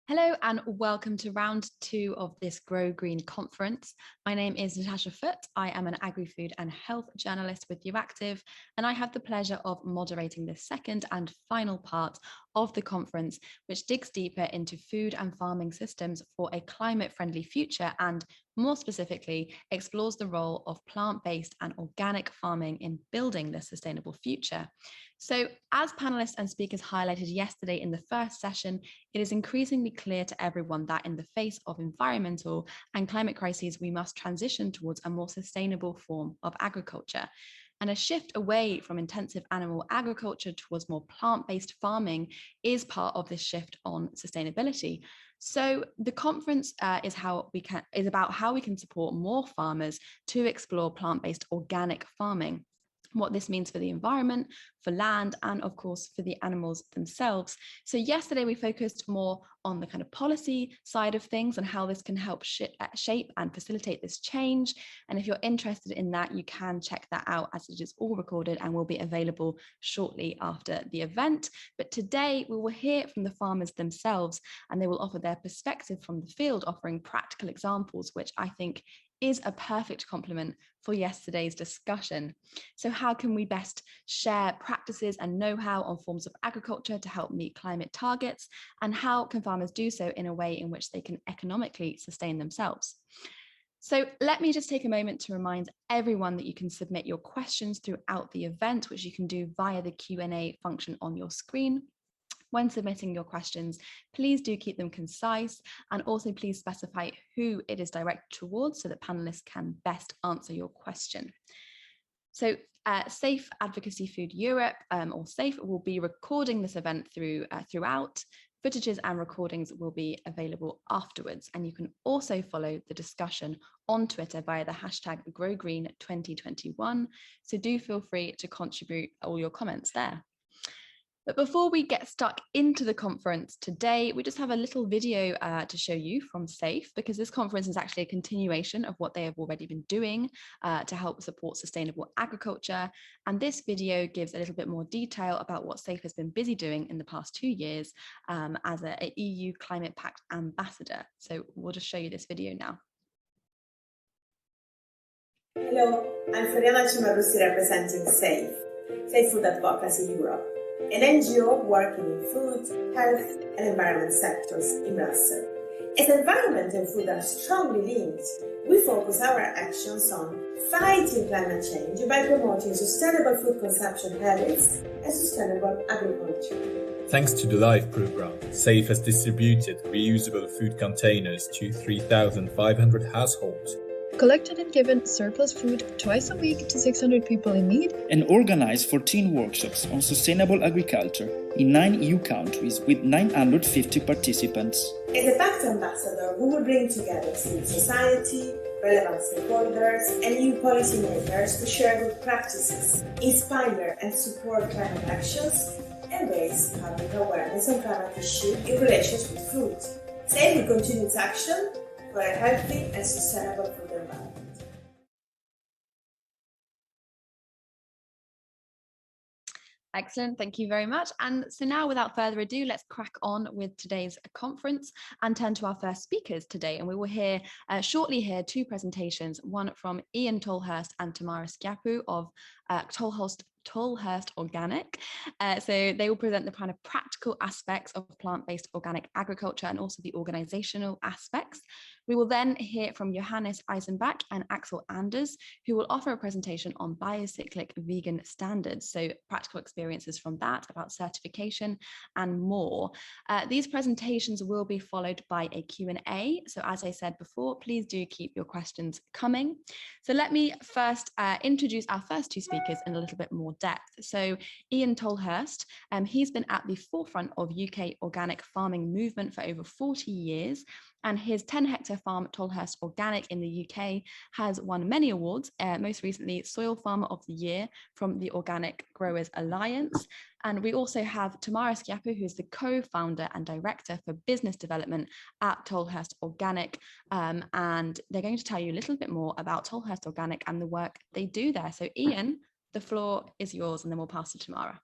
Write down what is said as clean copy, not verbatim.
Hello and welcome to round 2 of this Grow Green conference. My name is Natasha Foote. I am an agri-food and health journalist with Euractiv, and I have the pleasure of moderating the second and final part of the conference, which digs deeper into food and farming systems for a climate-friendly future and, more specifically, explores the role of plant-based and organic farming in building the sustainable future. So, as panelists and speakers highlighted yesterday in the first session, it is increasingly clear to everyone that in the face of environmental and climate crises, we must transition towards a more sustainable form of agriculture. And a shift away from intensive animal agriculture towards more plant-based farming is part of this shift on sustainability. So the conference is about how we can support more farmers to explore plant-based organic farming, what this means for the environment, for land, and of course for the animals themselves. So yesterday we focused more on the kind of policy side of things and how this can help shape and facilitate this change. And if you're interested in that, you can check that out, as it is all recorded and will be available shortly after the event. But today we will hear from the farmers themselves, and they will offer their perspective from the field, offering practical examples, which I think is a perfect complement for yesterday's discussion. So how can we best share practices and know-how on forms of agriculture to help meet climate targets? And how can farmers do so in a way in which they can economically sustain themselves? So let me just take a moment to remind everyone that you can submit your questions throughout the event, which you can do via the Q&A function on your screen. When submitting your questions, please do keep them concise, and also please specify who it is directed towards so that panelists can best answer your question. So Safe Advocacy Food Europe, or SAFE, will be recording this event throughout. Footages and recordings will be available afterwards, and you can also follow the discussion on Twitter via the hashtag GrowGreen2021. So do feel free to contribute all your comments there. But before we get stuck into the conference today, we just have a little video to show you from SAFE, because this conference is actually a continuation of what they have already been doing to help support sustainable agriculture. And this video gives a little bit more detail about what SAFE has been busy doing in the past 2 years as an EU Climate Pact Ambassador. So we'll just show you this video now. Hello, I'm Floriana Cimarusi representing SAFE, Safe Food Advocacy Europe, an NGO working in food, health and environment sectors in Brussels. As environment and food are strongly linked, we focus our actions on fighting climate change by promoting sustainable food consumption habits and sustainable agriculture. Thanks to the LIFE program, SAFE has distributed reusable food containers to 3,500 households, collected and given surplus food twice a week to 600 people in need, and organized 14 workshops on sustainable agriculture in 9 EU countries with 950 participants. As a Pact Ambassador, we will bring together civil society, relevant stakeholders, and EU policymakers to share good practices, inspire and support climate actions, and raise public awareness on climate issues in relation with food. SAFE will continue its action for a healthy and sustainable food environment. Excellent, thank you very much. And so now, without further ado, let's crack on with today's conference and turn to our first speakers today. And we will hear shortly here 2 presentations, one from Ian Tolhurst and Tamara Schiappu of Tolhurst Organic. So they will present the kind of practical aspects of plant-based organic agriculture and also the organizational aspects. We will then hear from Johannes Eisenbach and Axel Anders, who will offer a presentation on biocyclic vegan standards, so practical experiences from that, about certification and more. These presentations will be followed by a Q&A. So as I said before, please do keep your questions coming. So let me first introduce our first 2 speakers in a little bit more depth. So Ian Tolhurst, he's been at the forefront of UK organic farming movement for over 40 years, and his 10-hectare farm, Tolhurst Organic in the UK, has won many awards, most recently Soil Farmer of the Year from the Organic Growers Alliance. And we also have Tamara Schiappu, who is the co-founder and director for business development at Tolhurst Organic. And they're going to tell you a little bit more about Tolhurst Organic and the work they do there. So Ian, the floor is yours, and then we'll pass to Tamara.